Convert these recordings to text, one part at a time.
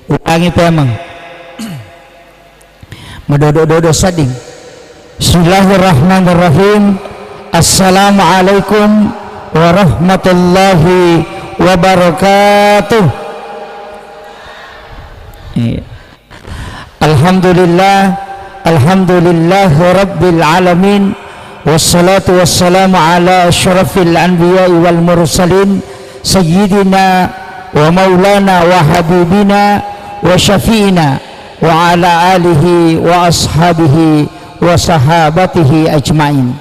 ulangi pemang medodo-dodo sading. Bismillahirrahmanirrahim. Assalamualaikum warahmatullahi wabarakatuh. Alhamdulillah rabbil alamin, wassalatu wassalamu ala asyrafil anbiya'i wal mursalin sayyidina wa maulana wa habibina wa syafi'ina wa ala alihi wa ashabihi wa sahabatihi ajma'in.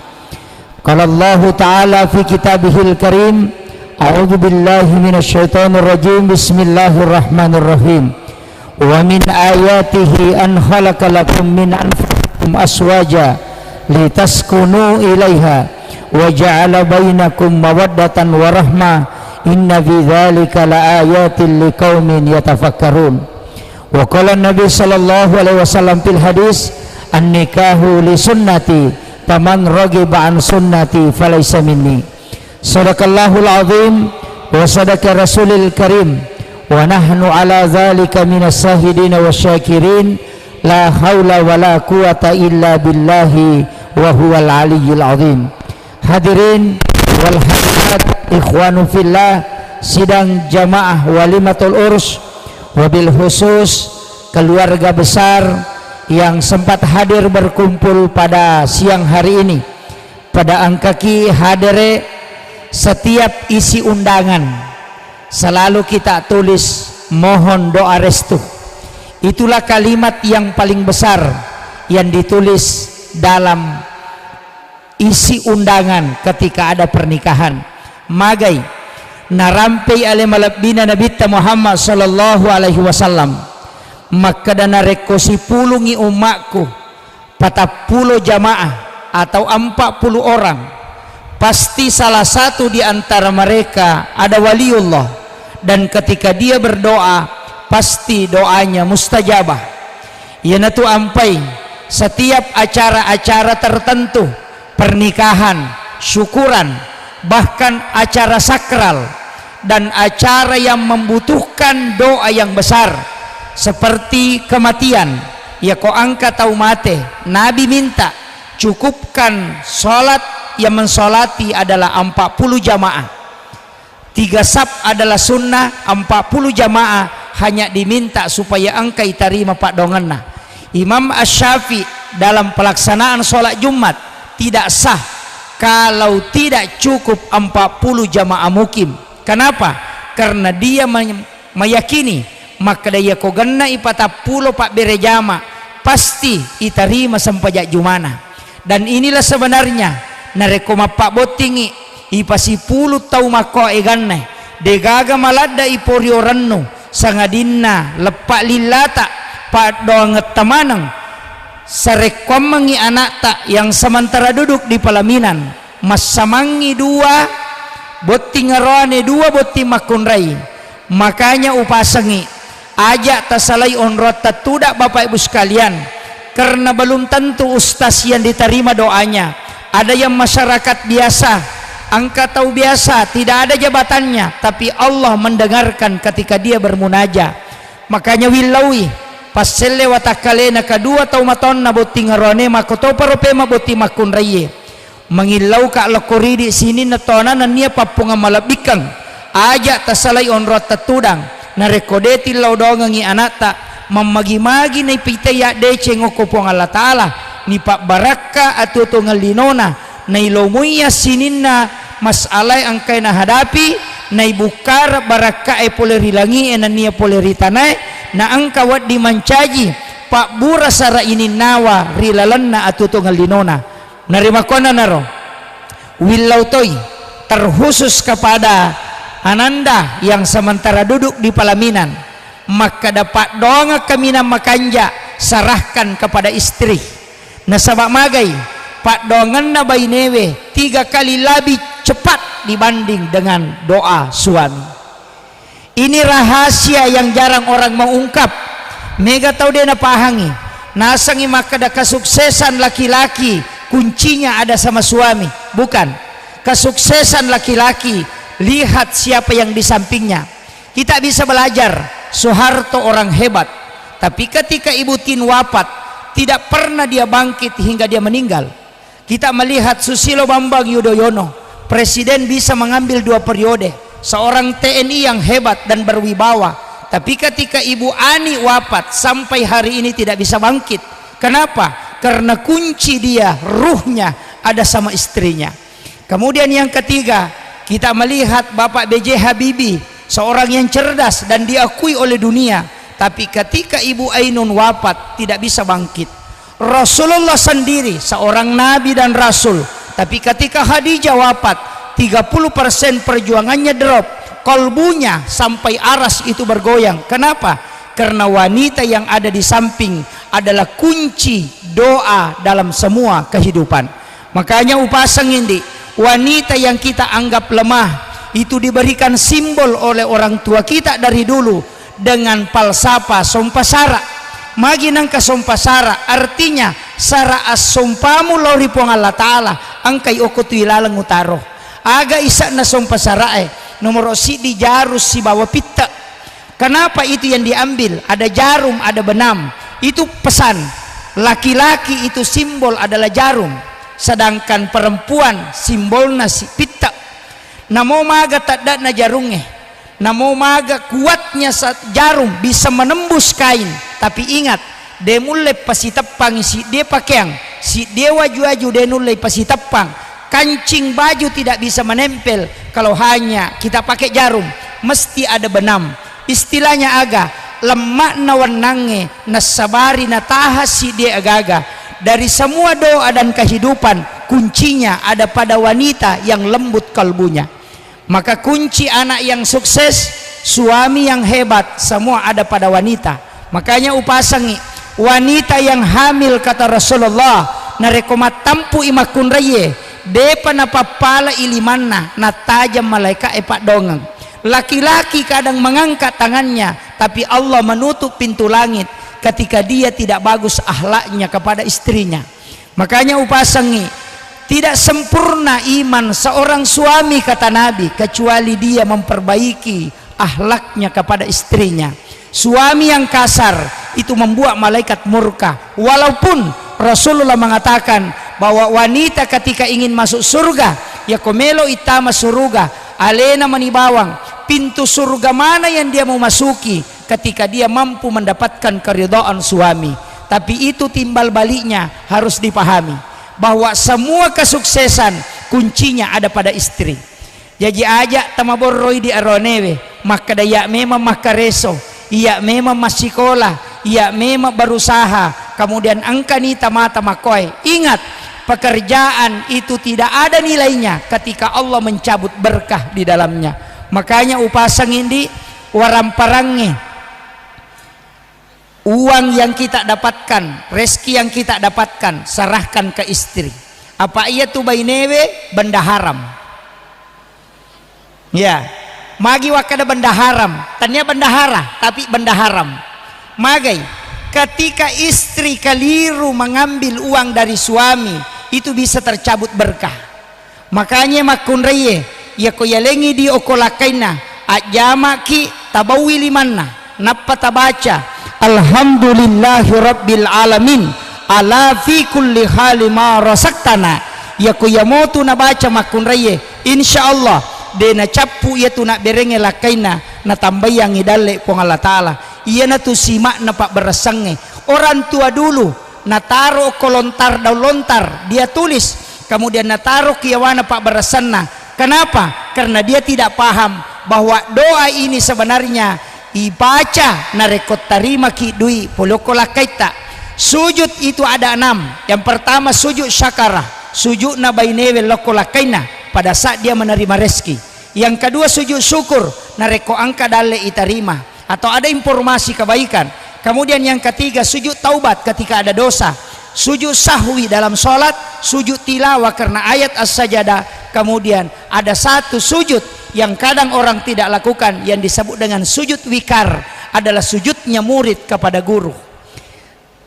Qala Allah ta'ala fi kitabihil karim, a'udzu billahi minasyaitonir rajim, bismillahirrahmanirrahim. Wa min ayatihi an khalaqa lakum min anfusikum aswaja litaskunu ilaiha wa ja'ala bainakum mawaddatan wa rahmah, inna fi dzalika laayatin liqaumin yatafakkarun. Wa qala Nabi sallallahu alaihi wasallam fil hadis, an-nikahu li sunnati faman raghiba an sunnati falaysa minni. Sadaqallahul azim wa sadaqa rasulil karim wa nahnu ala dzalika minas shahidin wasyakirin, la haula wala quwata illa billahi wa huwal aliyyil azim. Hadirin wal hadirat ikhwanu fillah, sidang jamaah walimatul urs, wabil khusus keluarga besar yang sempat hadir berkumpul pada siang hari ini. Pada angkaki hadere, setiap isi undangan selalu kita tulis mohon doa restu. Itulah kalimat yang paling besar yang ditulis dalam isi undangan ketika ada pernikahan. Magai narampai ale malabina Nabi Muhammad sallallahu alaihi wasallam, maka dana rekosi pulungi umatku 40 jamaah atau 40 orang, pasti salah satu di antara mereka ada waliullah, dan ketika dia berdoa pasti doanya mustajabah. Yana tu ampai setiap acara-acara tertentu, pernikahan, syukuran, bahkan acara sakral dan acara yang membutuhkan doa yang besar seperti kematian, ya ko angka tau mate, Nabi minta cukupkan salat yang mensolati adalah 40 jamaah. 3 sab adalah sunnah, 40 jamaah hanya diminta supaya angka diterima pak donganna. Imam Asy-Syafi'i dalam pelaksanaan sholat Jumat tidak sah kalau tidak cukup 40 jamaah mukim. Kenapa? Karena dia meyakini maka dia ko ganna ipata pulo pak berejama pasti iterima sampajak jumana. Dan inilah sebenarnya narekoma pak botingi ipasi puluh tau mako eganne degaga malada iporio rennu sangadinna lepak lillata pak doang ngetamanang sarekom mengi anak tak yang sementara duduk di pelaminan mas samangi 2 boti ngerone 2 boti makunrai. Makanya upasangi ajak tasalai onrot tidak bapak ibu sekalian, karena belum tentu ustaz yang diterima doanya. Ada yang masyarakat biasa, angka tahu biasa, tidak ada jabatannya, tapi Allah mendengarkan ketika dia bermunajat. Makanya wilawi paselle watakalena kedua tau matonna boti ngarone makoto paropema boti makun raye mengilau ka lokori di sini natona nania papunga malabikang ajak tasalai onrot tatudang narekodeti laudongangi anata mamagi-magi na ipitaya dece ngokopong Allah Ta'ala ni pak baraka atau to ngalinona na ilumuya sininna masalay ang kay nahadapi na ibukar baraka e polerilangi enania poleritanay na ang kawat dimancaji pak bura sara ininawa rilalanna atau to ngalinona narimakona naro willautoy terkhusus kepada ananda yang sementara duduk di pelaminan, maka dapat doa kamina makanja sarahkan kepada istri. Nasabak magai pak dongan na bainewe 3 kali lebih cepat dibanding dengan doa suami. Ini rahasia yang jarang orang mengungkap. Mega tahu dia na pahangi nasangi maka da kesuksesan laki-laki kuncinya ada sama suami. Bukan, kesuksesan laki-laki lihat siapa yang di sampingnya. Kita bisa belajar Soeharto orang hebat, tapi ketika Ibu Tin wafat tidak pernah dia bangkit hingga dia meninggal. Kita melihat Susilo Bambang Yudhoyono, presiden bisa mengambil 2 periode, seorang TNI yang hebat dan berwibawa, tapi ketika Ibu Ani wafat sampai hari ini tidak bisa bangkit. Kenapa? Karena kunci dia, ruhnya ada sama istrinya. Kemudian yang ketiga, kita melihat Bapak B.J. Habibie, seorang yang cerdas dan diakui oleh dunia, tapi ketika Ibu Ainun wafat tidak bisa bangkit. Rasulullah sendiri seorang nabi dan rasul, tapi ketika Khadijah wafat 30% perjuangannya drop, kalbunya sampai aras itu bergoyang. Kenapa? Karena wanita yang ada di samping adalah kunci doa dalam semua kehidupan. Makanya upasang ini, wanita yang kita anggap lemah itu diberikan simbol oleh orang tua kita dari dulu dengan falsafah sompasara. Magi nangka sompasara artinya sara as sompamu lori puang Allah Ta'ala angkai okotu ilalang utaro. Aga isa na sompasara nomor si di jarus si bawa pitta. Kenapa itu yang diambil? Ada jarum, ada benam. Itu pesan. Laki-laki itu simbol adalah jarum, sedangkan perempuan simbolnya si pitta. Namo maga tadda na jarungnya, namo maga kuatnya jarum bisa menembus kain. Tapi ingat, dia mulai pasitapang si dia pakaian, si dia waju-waju dia mulai pasitapang. Kancing baju tidak bisa menempel kalau hanya kita pakai jarum, mesti ada benam. Istilahnya aga lemak na wenange nasabari na tahas si dia agaga. Dari semua doa dan kehidupan, kuncinya ada pada wanita yang lembut kalbunya. Maka kunci anak yang sukses, suami yang hebat, semua ada pada wanita. Makanya upasangi wanita yang hamil, kata Rasulullah, narekomat tampu imakun raye depa na papala ilimanna na tajam malaika epak dongang. Laki-laki kadang mengangkat tangannya, tapi Allah menutup pintu langit ketika dia tidak bagus akhlaknya kepada istrinya. Makanya upasangi, tidak sempurna iman seorang suami, kata Nabi, kecuali dia memperbaiki akhlaknya kepada istrinya. Suami yang kasar itu membuat malaikat murka. Walaupun Rasulullah mengatakan bahwa wanita ketika ingin masuk surga, ya komelo itama surga alena manibawang, pintu surga mana yang dia mau masuki ketika dia mampu mendapatkan keridhaan suami. Tapi itu timbal baliknya harus dipahami bahwa semua kesuksesan kuncinya ada pada istri. Jadi aja tamaboroi di aronewe maka daya memang makareso, iya memang masikola, iya memang berusaha, kemudian angkani tamata makoi. Ingat, pekerjaan itu tidak ada nilainya ketika Allah mencabut berkah di dalamnya. Makanya upasang ini waramparangnya, uang yang kita dapatkan, rezeki yang kita dapatkan, serahkan ke istri. Apa ia tu bainewe benda haram? Ya, magi wakada benda haram, tanya benda hara, tapi benda haram. Magai, ketika istri keliru mengambil uang dari suami, itu bisa tercabut berkah. Makanya makun reye, ya koyalengi di okolakaina, ajama ki tabawi limanna, napa tabaca. Alhamdulillahi rabbil alamin ala fi kulli hali ma rasaktana, ya koyamotu na baca makun reye, insyaallah de na capu ya tu nak berenge lakaina na tambayang idalle pong Allah Ta'ala. Iya na tu simak na pak berasange. Orang tua dulu na taro kolontar daun lontar dia tulis, kemudian na taro kiawana pak berasanna. Kenapa? Karena dia tidak paham bahwa doa ini sebenarnya ibaca na rekod tarima ki dui poloko lakaita. Sujud itu ada 6. Yang pertama sujud syakara, sujud na bainewe loko lakaina pada saat dia menerima rezeki. Yang kedua sujud syukur, nareko angka dale itarima atau ada informasi kebaikan. Kemudian yang ketiga sujud taubat ketika ada dosa, sujud sahwi dalam sholat, sujud tilawah karena ayat as-sajadah. Kemudian ada satu sujud yang kadang orang tidak lakukan yang disebut dengan sujud wikar, adalah sujudnya murid kepada guru.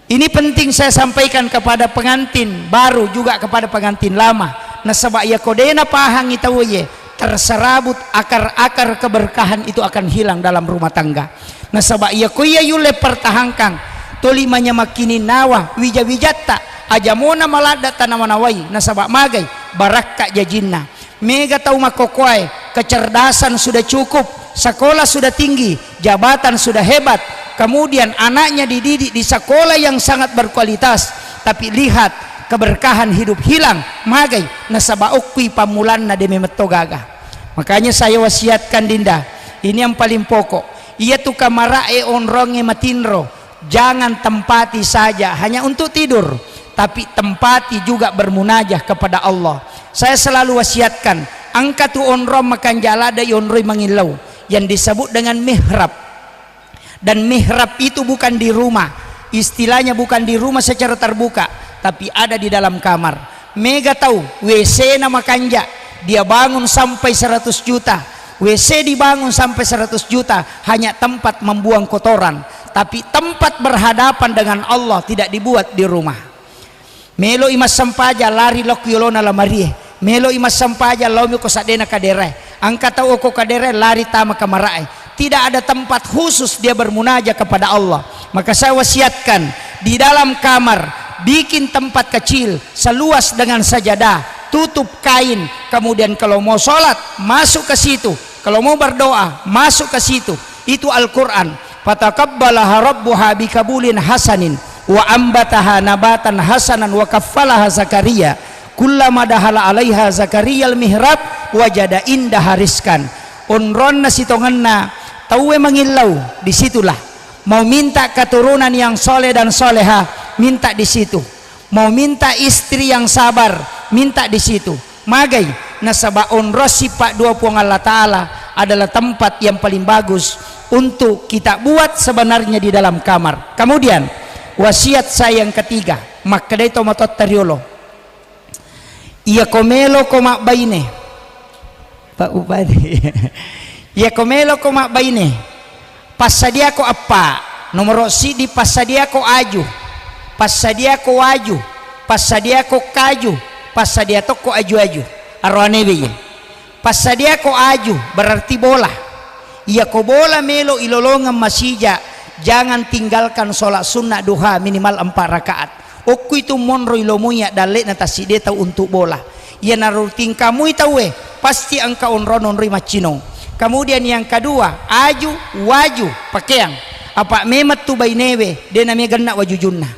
Ini penting saya sampaikan kepada pengantin baru juga kepada pengantin lama. Nasabak ya kodena pahang itawoye terserabut akar-akar keberkahan itu akan hilang dalam rumah tangga. Nasaba iya kuya yule pertahankan tolimanya makini nawa wija-wijatta aja mona malada tanamanawai nasaba magai barakka jajinna mega tau makokoy kecerdasan sudah cukup, sekolah sudah tinggi, jabatan sudah hebat, kemudian anaknya dididik di sekolah yang sangat berkualitas, tapi lihat keberkahan hidup hilang magai nasaba ukwi pamulanna demi metogaga. Makanya saya wasiatkan Dinda, ini yang paling pokok, ia tu kamarae onronge matinro, jangan tempati saja hanya untuk tidur, tapi tempati juga bermunajah kepada Allah. Saya selalu wasiatkan angka tu onrom makan jalada onroi mangilau yang disebut dengan mihrab, dan mihrab itu bukan di rumah, istilahnya bukan di rumah secara terbuka, tapi ada di dalam kamar. Mega tahu WC nama kanja dia bangun sampai 100 juta, WC dibangun sampai 100 juta hanya tempat membuang kotoran, tapi tempat berhadapan dengan Allah tidak dibuat di rumah. Melo imas sampaja lari lok yolona lamarie, melo imas sampaja lomi ko sadena kadere, angka tahu ko kadere lari tama kamarae. Tidak ada tempat khusus dia bermunajat kepada Allah. Maka saya wasiatkan di dalam kamar bikin tempat kecil seluas dengan sajadah, tutup kain, kemudian kalau mau sholat masuk ke situ, kalau mau berdoa masuk ke situ. Itu Al-Quran. Fataqabbalaha rabbuha bikabulin hasanin wa ambataha nabatan hasanan wa kaffalaha Zakaria kullama dahala alaiha Zakaria al-mihrab wajada indaha rizkan. Unronna sitonganna tawe mengilau, disitulah mau minta keturunan yang soleh dan soleha, minta di situ. Mau minta istri yang sabar, minta di situ. Magai nasaba onros sifat 20 Allah Ta'ala adalah tempat yang paling bagus untuk kita buat sebenarnya di dalam kamar. Kemudian wasiat saya yang ketiga, makadai tomatot tariolo ia komelo koma baine Pak Upadi ia komelo koma baine pasadia ko apa nomor si di pasadia ko aju, pasadia ko aju, pasadia ko kaju, pasadia to ko aju-aju arwane beye. Pasadia ko aju berarti bola, ia ko bola melo ilolongan masija, jangan tinggalkan sholat sunnah duha minimal 4 rakaat. Oku itu monro ilomuya dalek nataside tahu untuk bola ia naruting kamu itawe pasti angka onron macino. Kemudian yang kedua aju waju pakaian apa memet tu bainewe dia namanya gena waju junna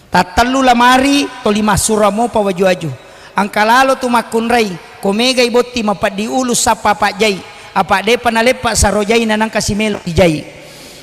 tatalu lamari to 5 suramo pa waju aju angka lalo tu makunrai komega iboti mapat di ulu sapa pak jai apa de panalepa sarojai nanang kasimelo di jai,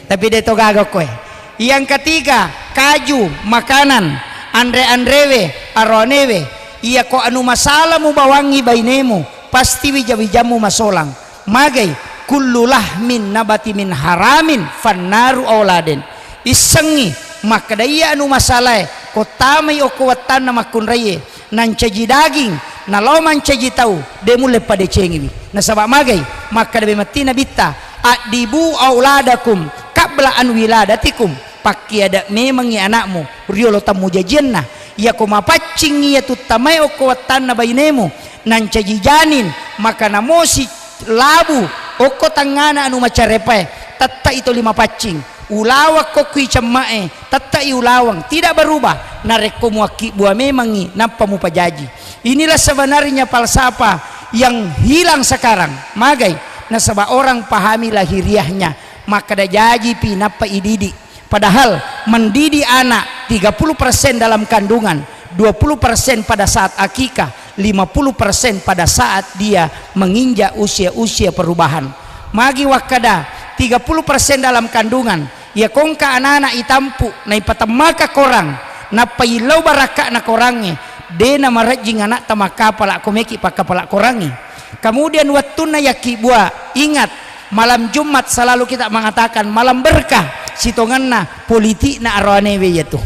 tapi dia to gagak koe. Yang ketiga kaju makanan andre-andrewe aronewe iya ko anu masalah mu bawangi bainemu pasti wija-wijamu masolang magai kullu lahmin nabati min haramin fannaru auladen isengi maka daya anu masalah ko tamay o kuwatan na makunraye nan caji daging na loman caji tau demu lepa de cengiwi nasaba magai maka dabe mati nabita adibu auladakum qabla an wiladatikum pakki ada memang ya anakmu riolo tamu jajenna ya ko mapacing ya tutamay o kuwatan na bainemu nan caji janin maka namosi labu oko tangana anu macarepe tatta itu 5 pacing ulawak ko kui cemae tatta ulawang tidak berubah nareko muaki buah memangi nampa mu pajaji. Inilah sebenarnya falsafah yang hilang sekarang magai nasaba orang pahami lahiriahnya maka da jaji pi napa ididi, padahal mendidik anak 30% dalam kandungan, 20% pada saat akikah, 50% pada saat dia menginjak usia-usia perubahan. Magi wakada 30% dalam kandungan ya kongka anak-anak itampu na ipatamaka korang na pailaw baraka na korangi de na marajing anak tamaka pala komeki pakapala korangi. Kemudian waktu na yaki buah, ingat malam Jumat selalu kita mengatakan malam berkah sitonganna politik na aranewe yaitu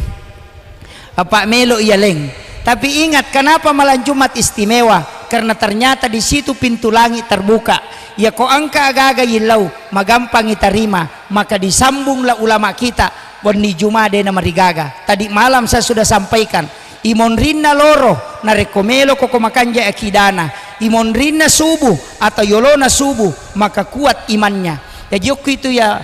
apa melo iyaleng. Tapi ingat kenapa malam Jumat istimewa, karena ternyata di situ pintu langit terbuka ya ko angka agaga yilau magampang iterima, maka disambunglah ulama kita wani Jumade na marigaga. Tadi malam saya sudah sampaikan imon rinna loro na rekomelo ko kumakanja akidana imonrina subuh atau yolona subuh maka kuat imannya. Ya joko itu ya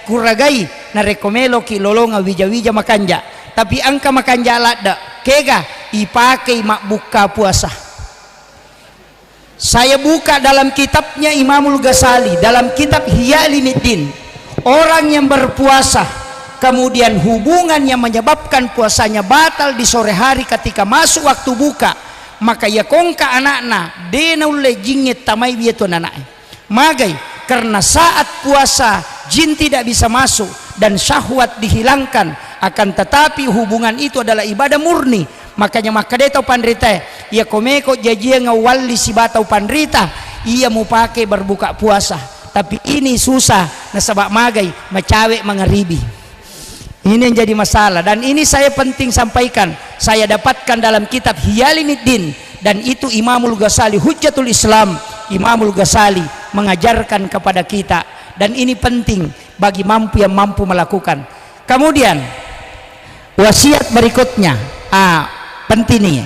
kuragai na rekomelo ki lolonga wija-wija makanja. Tapi angka makanja lada kega ipakai mak buka puasa. Saya buka dalam kitabnya Imamul Ghazali dalam kitab Ihya Ulumuddin, orang yang berpuasa kemudian hubungan yang menyebabkan puasanya batal di sore hari ketika masuk waktu buka, maka ya kongka anakna dena ulle jingit tamai bieto nanai magai, karena saat puasa jin tidak bisa masuk dan syahwat dihilangkan, akan tetapi hubungan itu adalah ibadah murni. Makanya maka dia tahu pandrita ya komeko jajia ngawali si batau pandrita ia mau pakai berbuka puasa, tapi ini susah nasabak magai macawe mengeribi. Ini yang jadi masalah, dan ini saya penting sampaikan, saya dapatkan dalam kitab Ihya Ulumuddin, dan itu Imamul Ghazali Hujjatul Islam, Imamul Ghazali mengajarkan kepada kita, dan ini penting bagi yang mampu melakukan. Kemudian wasiat berikutnya penting nih,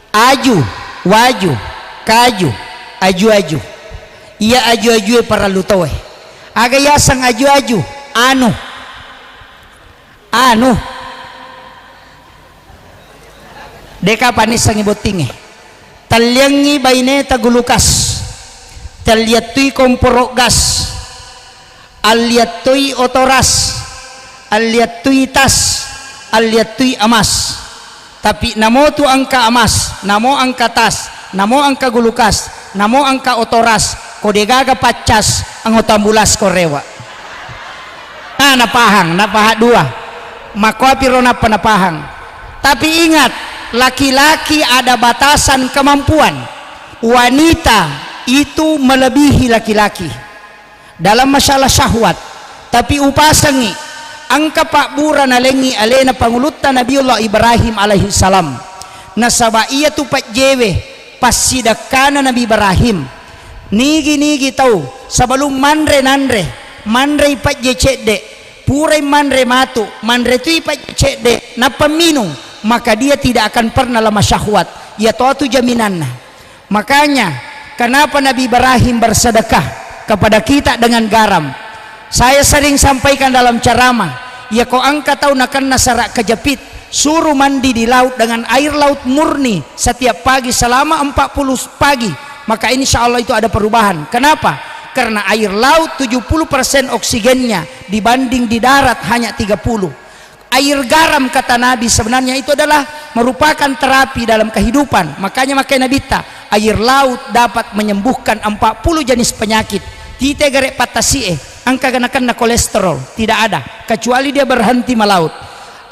aju waju kaju aju ia aju para lutowe aga yasang aju anu deka panis sang ibotinge talyangi baine tagulukas talyatui komporok gas alyatui otoras alyatui tas alyatui amas. Tapi namo tu angka emas, namo angka tas, namo angka gulukas, namo angka otoras, kodegaga pacas angotambulas korewa. Napahang dua, makwapi rona panapahang. Tapi ingat, laki-laki ada batasan kemampuan, wanita itu melebihi laki-laki dalam masalah syahwat. Tapi upasangi angka pak bura nalengi alena pangulutan Nabiullah Ibrahim alaihi salam nasaba iya tu pak jewe pasidakana Nabi Ibrahim nigi tahu sebelum mandre pak je cede purai mandre matu mandre tu pak cede na peminung maka dia tidak akan pernah lama syahwat ya tu jaminanna. Makanya kenapa Nabi Ibrahim bersedekah kepada kita dengan garam. Saya sering sampaikan dalam ceramah, ya kau angkat tahu nakan nasarak kejepit, suruh mandi di laut dengan air laut murni setiap pagi selama 40 pagi, maka insya Allah itu ada perubahan. Kenapa? Karena air laut 70% oksigennya dibanding di darat hanya 30. Air garam kata Nabi sebenarnya itu adalah merupakan terapi dalam kehidupan. Makanya Nabi air laut dapat menyembuhkan 40 jenis penyakit. Tite garek patasie angka ganakan na kolesterol tidak ada kecuali dia berhenti melaut.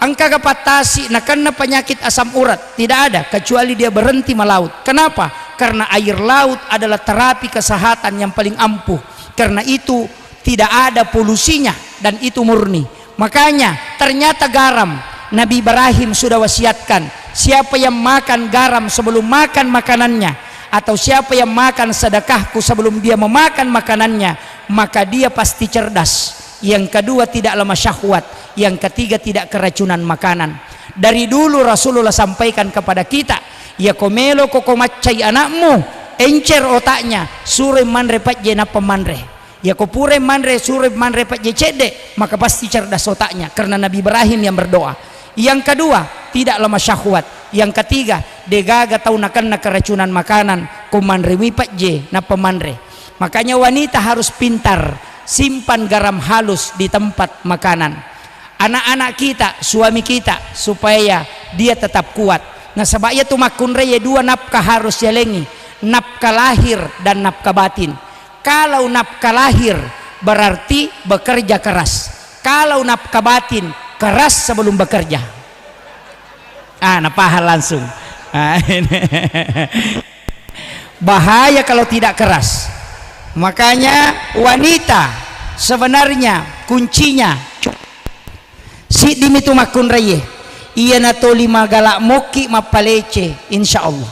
Angka kapatasi nakan na penyakit asam urat tidak ada kecuali dia berhenti melaut. Kenapa? Karena air laut adalah terapi kesehatan yang paling ampuh. Karena itu tidak ada polusinya dan itu murni. Makanya ternyata garam Nabi Ibrahim sudah wasiatkan, siapa yang makan garam sebelum makan makanannya, atau siapa yang makan sedekahku sebelum dia memakan makanannya, maka dia pasti cerdas. Yang kedua tidak lemah syahwat, yang ketiga tidak keracunan makanan. Dari dulu Rasulullah sampaikan kepada kita, ya komelo koko macai anakmu encer otaknya sure manre patje na pemanre, ya kopure manre sure manre patje cede, maka pasti cerdas otaknya karena Nabi Ibrahim yang berdoa. Yang kedua tidak lemah syahwat, yang ketiga degaga tahu nakan na keracunan makanan kumanre wipatje na pemanre. Makanya wanita harus pintar simpan garam halus di tempat makanan. Anak-anak kita, suami kita, supaya dia tetap kuat. Nah sebabnya tu makun reye dua nafkah harus yalengi, nafkah lahir dan nafkah batin. Kalau nafkah lahir berarti bekerja keras, kalau nafkah batin keras sebelum bekerja. Napahal langsung. Bahaya kalau tidak keras. Makanya wanita sebenarnya kuncinya si dimitu makun reye iya nato lima galak moki mapalece insyaallah.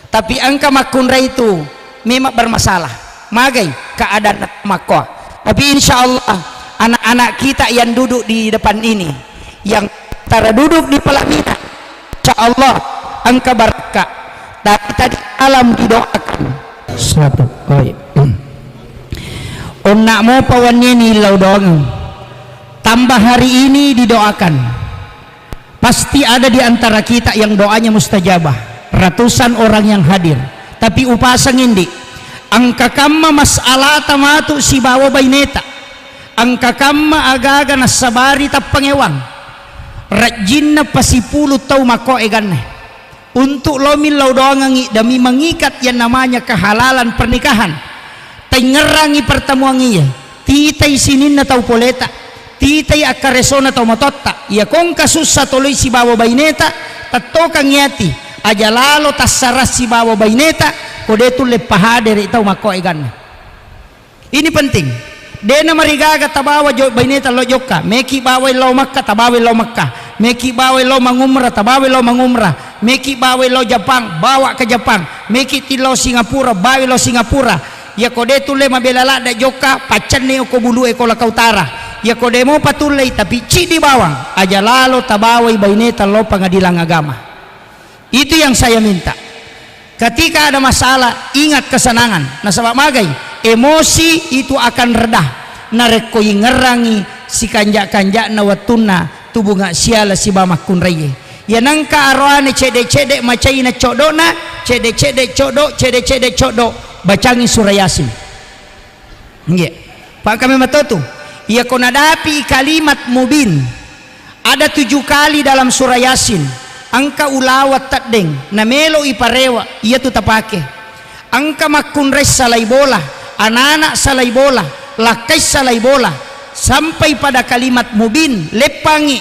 Tapi angka makun reye itu memang bermasalah magai keadaan makwa. Tapi insyaallah anak-anak kita yang duduk di depan ini, yang tara duduk di pelaminan, insyaallah angka berkah tapi tadi alam didoakan satu onak mo pawannya nilaw doang tambah hari ini didoakan. Pasti ada di antara kita yang doanya mustajabah, ratusan orang yang hadir, tapi upasang hindi angka kamma masalah tamatu si bawa baineta angka kamma agaga na sabari tapangewang rajin na pasipuluh tau mako egan untuk lomin lau doang dami mengikat yang namanya kehalalan pernikahan tengerangi pertemuan iya titay sinin na tau poleta titay akaresona tau matotta ya kong kasusah tuloy si bawa baineta tatokang yati aja lalo tasaras si bawa baineta kode tu lepahader tau mako egan. Ini penting dena marigaga tabawa jo baineta lo joka meki bawai lo makka tabawi lo makka meki bawai lo mangumrah tabawi lo mangumrah meki bawai lo Jepang bawa ke Jepang meki tilo Singapura bawi lo Singapura ya kode tule mabelala da joka pacan ne ko bulu ko la kautara ya kode mo patulay tapi ci di bawang aja lalo tabawai baineta lo pengadilan agama. Itu yang saya minta. Ketika ada masalah ingat kesenangan nah sabab magai emosi itu akan redah nareko ngerangi si kanjak-kanjak na watuna tubuh ngak siala si bamakun raye ya nangka arwane cedek-cedek macaina codona cedek-cedek codok bacangi surah Yasin nggih Pak kami matotu ya konadapi kalimat mubin ada 7 kali dalam surah Yasin angka ulawat tadeng na melo iparewa iya tu tapake angka makunres salay bola anak-anak salay bola lakai salay bola sampai pada kalimat mubin lepangi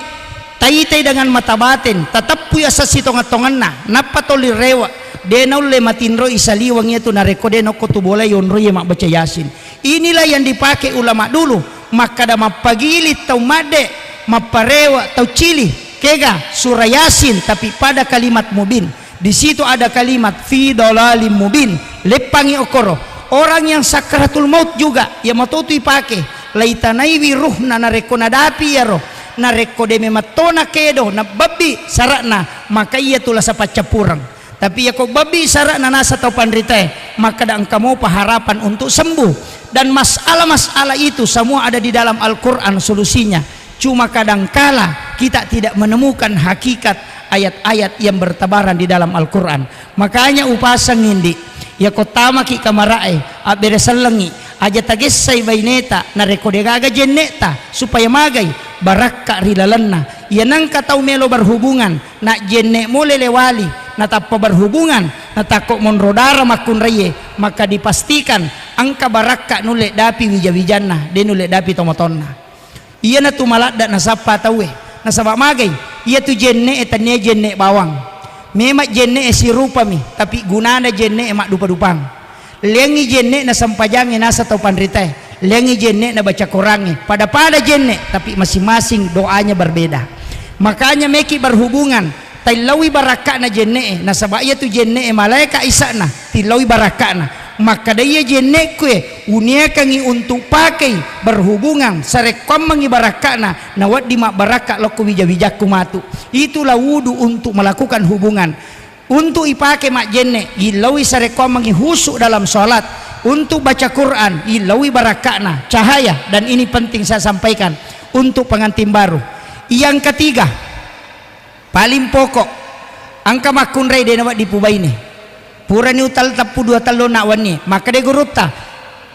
taytay dengan mata batin tatap puya sa sitongatongan na napatoli rewa denaw le matinro isaliwang itu narekode no kutubola yonro ye mak baca Yasin. Inilah yang dipakai ulama dulu maka da mapagilit tau made maparewa tau cili kega surah Yasin tapi pada kalimat mubin di situ ada kalimat fi dalalim mubin lepangi okoro orang yang sakratul maut juga ya matutu ipake laitanai wiruhna nareko nadapi ya roh nareko de mematona kedo na babi sarakna maka ia tulah sapacapurang tapi ya kok babi sarakna nasa tau pandrite maka da engkau paharapan untuk sembuh dan masalah-masalah itu semua ada di dalam Al-Quran solusinya. Cuma kadangkala kita tidak menemukan hakikat ayat-ayat yang bertebaran di dalam Al-Quran. Makanya upasang hindi ya kotama ki kamarae abere salangi aja tagesay baineta na rekodegaga jenneta supaya magay barakka rilalanna ya nang katau melo berhubungan na jenne mo lelewali na tappa berhubungan na takok monrodara makun raye maka dipastikan angka barakka nule dapi wijawijanna de nule dapi tomotonna iya na tumalat da nasapa tawe nasaba magay iya tu jenne etanya jenne bawang memak jenne si rupa mi tapi gunana jenne emak dupa-dupang lengi jenne na sampajangi nasa tau pandrite lengi jenne na baca korangi pada jenne tapi masing-masing doanya berbeda makanya meki berhubungan tilawi baraka na jenne nasaba iya tu jenne malaika isana tilawi baraka na maka daya jenne kue unia kangi untuk pakai berhubungan sarekom mengibarakana nawat di mak baraka loko wijawijaku matu itulah wudu untuk melakukan hubungan untuk ipake mak jenne ilawi sarekom mengihusuk dalam sholat untuk baca Quran ilawi barakana cahaya dan ini penting saya sampaikan untuk pengantin baru. Yang ketiga paling pokok angka makun ray de nawat dipubai ni purani utal tapu 2 talo nak wani maka de gurupta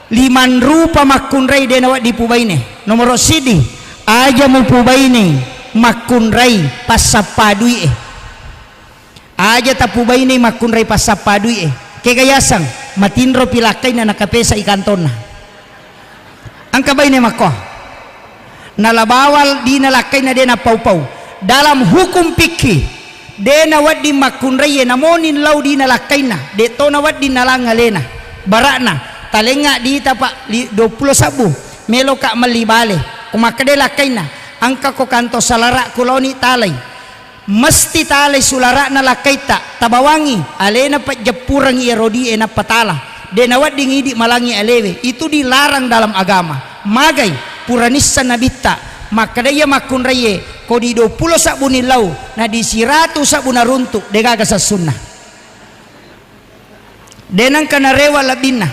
5 rupa makun ray de nawat dipubai ni nomor sidi aja mu pubai ni makun ray pasapadui aja tapubai ni makun ray pasapadui kegayasang matinro pilakay na nakapesa ikanton na angka bay ni makoh nalabawal di nalakay na de na pau-pau dalam hukum fikih de nawat di makunray namonin law di nalakay na de to nawat di nalangalena barakna talenga di tapak 20 sabu melo ka malibale kumakade lakay na angka ko kanto salara kuloni talay mesti talay sulara na lakay ta tabawangi alena pa japurang irodi na patala de nawat di ngidi malangi alewe itu dilarang dalam agama magay puranissan nabita maka daya makun raye ko di 20 sabun nilaw na di 100 sabun na runtuk degaga sa sunnah denang kana rewa labina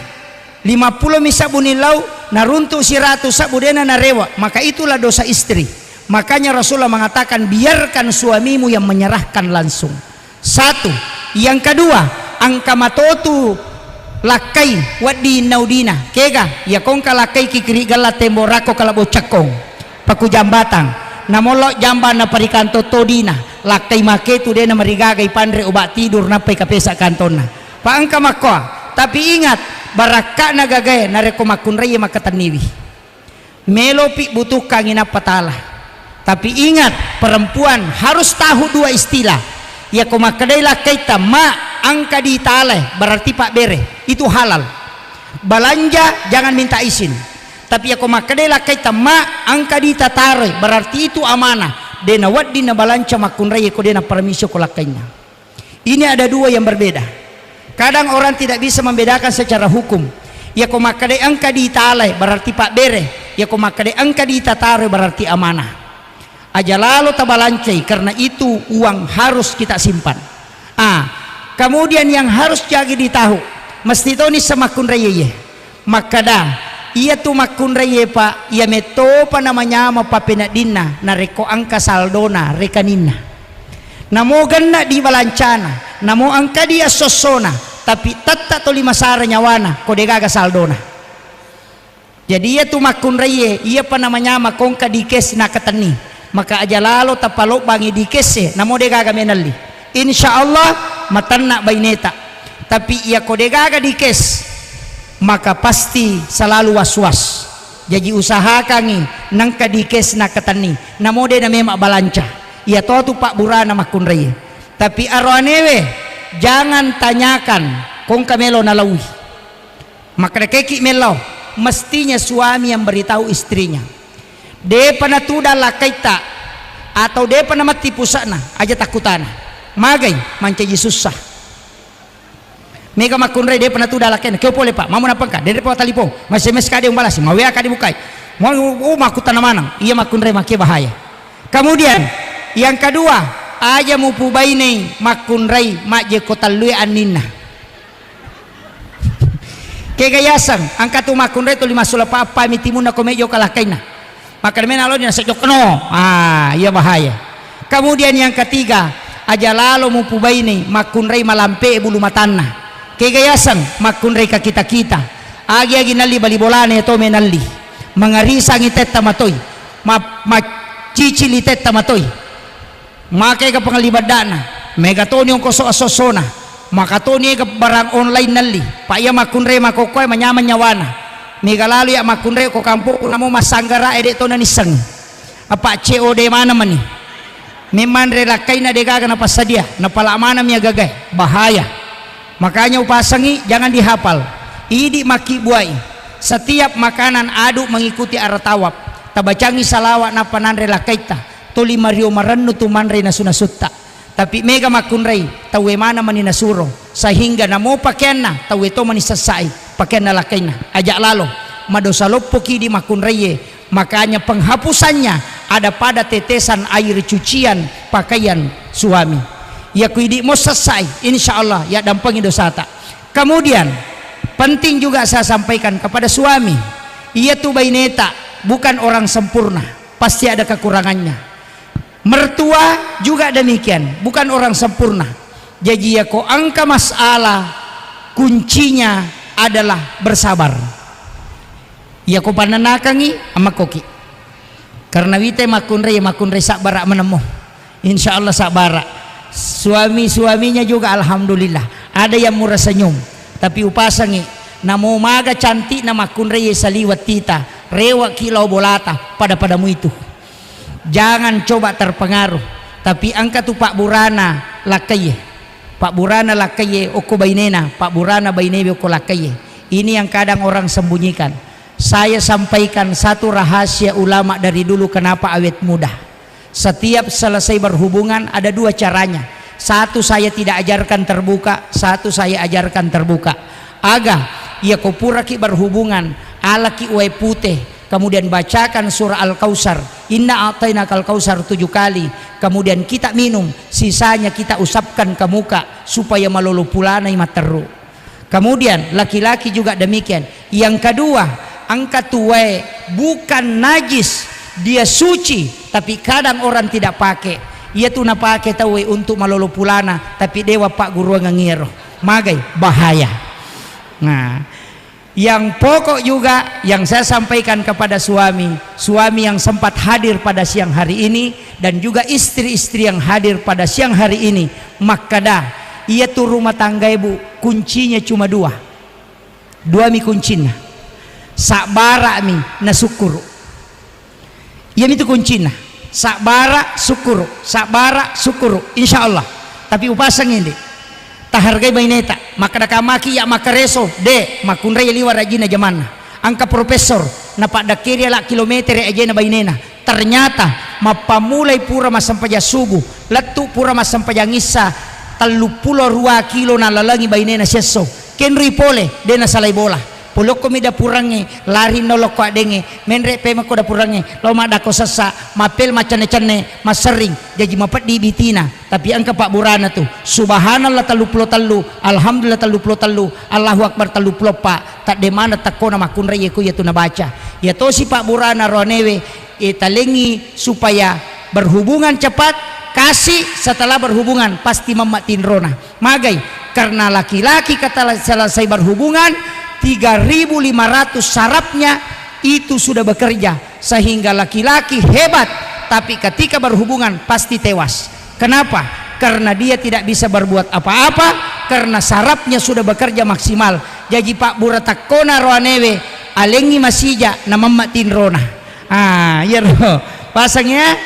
50 misabu nilau naruntuk 100 sabu dena narewa, maka itulah dosa istri. Makanya Rasulullah mengatakan biarkan suamimu yang menyerahkan langsung. Satu. Yang kedua, angka matotu lakai wadi naudina kega ya kong kalakai kikiri gala temborako kalabo cakong paku jambatang namolok jambana parikanto todina lakai make tu dena marigagai pandre obat tidur napai kapesa kantona paangka makoa. Tapi ingat baraka nagagaya nareko makunraya makataniwi melopi butuh kangina patala. Tapi ingat perempuan harus tahu dua istilah ya kumakadai lakaita ma angka ditale berarti pak bere itu halal. Belanja jangan minta izin. Tapi ya kumakadai lakaita ma angka ditatare berarti itu amanah. Dena wadina balanca makunraya ko dena permisio ko lakainya. Ini ada dua yang berbeda. Kadang orang tidak bisa membedakan secara hukum. Ya kumakadai angka ditale berarti pak bere. Ya kumakadai angka ditatare berarti amanah. Aja lalu tabalancai karena itu uang harus kita simpan. Kemudian yang harus jadi ditahu mesti toni sama kunraya ye makada ia tu makunraya pak ia meto pa namanya ma papenadina na reko angka saldona rekanina namo ganna di balancana namo angka dia sosona tapi tatta to 5 sara nyawana kode gaga saldona. Jadi ia tu makunraya ia pa namanya ma kongka dikes na katani maka aja lalu tapalok bangi dikese namo de gaga menali insyaallah matanna baineta. Tapi ia kode gaga dikes maka pasti selalu was-was. Jadi usahakan nangka dikes na katani namo de na mema balanca ia to tu pak burana makunraya. Tapi arwanewe jangan tanyakan kong kamelo nalawi maka keki melo mestinya suami yang beritahu istrinya. De panatuda lakaita atau de panamati pusana aja takutana magai manca susah mega makunre de panatuda lakaina kau boleh pak mamu napangka de po talipong masih kade yang balas mau ya kade bukai mau makutana manang iya makunre make bahaya. Kemudian yang kedua aja mupu baine makunre maje kotalui anina kegayasan angka tu makunre tu 5 sulapa apa mitimuna komejo kalakaina maka mena lo dinasek no iya bahaya. Kemudian yang ketiga aja lalu mupubai ini makunrei malampe bulu matana kegayasan makunrei ka kita agi nali bali bolane to menali mangarisa ngiteta matoy cicili teta matoy make ka pangalibadana megatoni ang koso asosona makatoni ka barang online nali pa iya makunrei makokoy manyaman nyawana mega lalu ya makunre ko kampo namo masanggara ede to nanisang apa COD mana mani memang relakai na degaga na pasadia na palamana miya gagay bahaya. Makanya upasangi jangan dihafal idi maki buai setiap makanan adu mengikuti arah tawab tabacangi salawat na panan relakaita to 5 rio marannu tu manre na sunasutta. Tapi mega makunrei tawe mana mani nasuro sehingga namo pakaian na tawe to mani sasai pakaian na lakaina ajak lalo madosa lopoki di makunreye. Makanya penghapusannya ada pada tetesan air cucian pakaian suami ya kuidi mo selesai insyaallah ya dampangi dosa tak. Kemudian penting juga saya sampaikan kepada suami ia tu baineta bukan orang sempurna pasti ada kekurangannya. Mertua juga demikian bukan orang sempurna. Jadi ya ko angka masalah kuncinya adalah bersabar. Ya ko pananakangi ama koki. Karena wite makunre sabara menemu. Insyaallah sabara. Suami-suaminya juga alhamdulillah. Ada yang murah senyum. Tapi upasangi namo maga cantik na makunre saliwat tita. Rewa kilau bolata pada-padamu itu. Jangan coba terpengaruh. Tapi angka tu Pak Burana lakaye. Pak Burana lakaye oko bainena, Pak Burana bainebe oko lakaye. Ini yang kadang orang sembunyikan. Saya sampaikan satu rahasia ulama dari dulu kenapa awet muda. Setiap selesai berhubungan ada 2 caranya. Satu saya tidak ajarkan terbuka, satu saya ajarkan terbuka. Aga ia kopuraki berhubungan alaki uai putih. Kemudian bacakan surah Al-Kausar, inna a'tainakal kausar 7 kali. Kemudian kita minum, sisanya kita usapkan ke muka supaya malolo pulanai materu. Kemudian laki-laki juga demikian. Yang kedua, angka tuai bukan najis, dia suci, tapi kadang orang tidak pakai. Ia tu na pakai tahu untuk malolo pulana, tapi dewa pak guru ngangiro, magai bahaya. Nah, yang pokok juga yang saya sampaikan kepada suami yang sempat hadir pada siang hari ini dan juga istri-istri yang hadir pada siang hari ini, maka dah ia tu rumah tangga ibu kuncinya cuma dua mi kuncinya, sabara mi na syukuru. Ia itu kuncinya, sabara syukuru, insya Allah. Tapi upasang ini tahargai baineta maka dakamaki ya makareso de makunray liwa rajina jamana angka profesor na padakiri la kilometer ajena bainena ternyata mapamulai pura masampaja subuh latu pura masampaja ngisa 32 kilo na lalangi bainena seso kenri pole de na salai bola polok komida purange lari nolok ko adenge menre pe mako da purange lo mada ko sasa mapel macane-cane masering jadi mapat di bitina tapi angka pak burana tu subhanallah 33 alhamdulillah 33 Allahu akbar 34 tak de mana takona makunra ye ku ya tu na baca ya to si pak burana ronewe talengi supaya berhubungan cepat kasih setelah berhubungan pasti mematin rona magai karena laki-laki kata selesai berhubungan 3.500 sarapnya itu sudah bekerja sehingga laki-laki hebat tapi ketika berhubungan pasti tewas. Kenapa? Karena dia tidak bisa berbuat apa-apa karena sarapnya sudah bekerja maksimal. Jadi pak buratakona roanewe alengi masija namamatin rona. Ya roh pasangnya.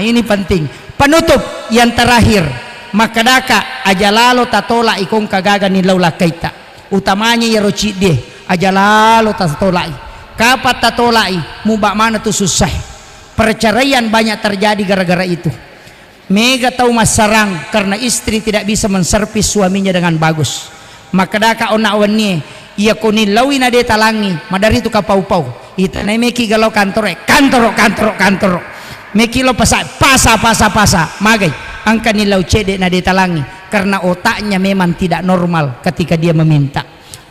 Ini penting. Penutup yang terakhir makadaka ajalalo tatola ikong kagaga ni laula kaita. Utamanya ya roci deh aja lalu tatolai kapat tatolai mubak mana tuh susah perceraian banyak terjadi gara-gara itu mega tahu mas sarang karena istri tidak bisa menservis suaminya dengan bagus maka daka ona wanie ia koni lawina de talangi madari itu kapau-pau ita meki galau kantor meki lo pasa magai angka ni lau cede na de talangi karena otaknya memang tidak normal ketika dia meminta.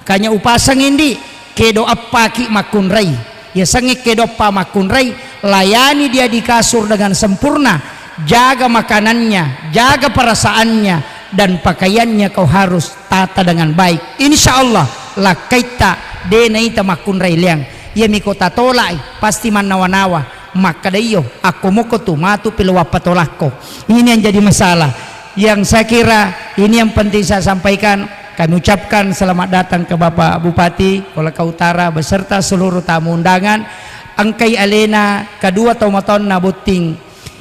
Kanya upasang indi kedo apa ki makunrai ya sangi kedo apa makunrai layani dia di kasur dengan sempurna jaga makanannya jaga perasaannya dan pakaiannya kau harus tata dengan baik insya Allah lakaita denaita makunrai liang ya miko tatolai pasti manawa-nawa maka dayo aku moko tu matu pilawapatolako ini yang jadi masalah yang saya kira ini yang penting saya sampaikan. Kami ucapkan selamat datang ke Bapak Bupati Kolaka Utara beserta seluruh tamu undangan angkai alena kedua tomaton nabuting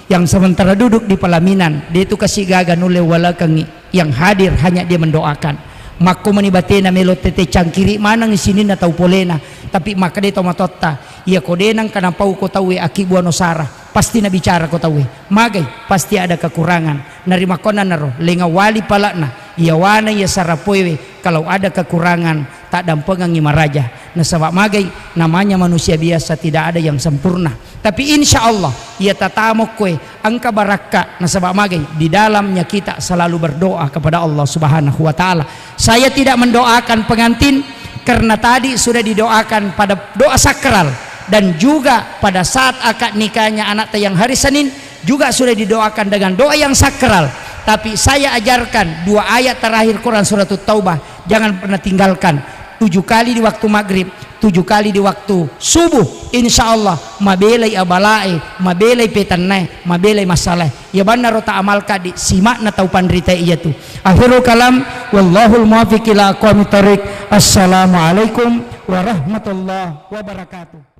yang sementara duduk di pelaminan dia itu kasih gaga nule walakangi yang hadir hanya dia mendoakan makku manibatena melo tete cangkiri mana ngisinin atau polena tapi maka dia tomatota ia kodenang kana pau ko tawe akibu anosara pasti na bicara ko tawe magai pasti ada kekurangan narima kona naro lenga wali palakna ia wana ia sarapoewe kalau ada kekurangan tak dampengang imaraja na sabab magai namanya manusia biasa tidak ada yang sempurna tapi insya Allah ia tatamok kue angka baraka na sabab magai di dalamnya kita selalu berdoa kepada Allah Subhanahu wa taala. Saya tidak mendoakan pengantin karena tadi sudah didoakan pada doa sakral dan juga pada saat akad nikahnya anak yang hari Senin juga sudah didoakan dengan doa yang sakral. Tapi saya ajarkan 2 ayat terakhir Quran surat Taubah jangan pernah tinggalkan 7 kali di waktu maghrib 7 kali di waktu subuh insya Allah mabelai abalai mabelai petanai mabelai masalah ya benar rota amal kadi simak na tau pandrita iya tu akhirul kalam wallahul muwaffiq ila aqwamit thoriq. Assalamualaikum warahmatullahi wabarakatuh.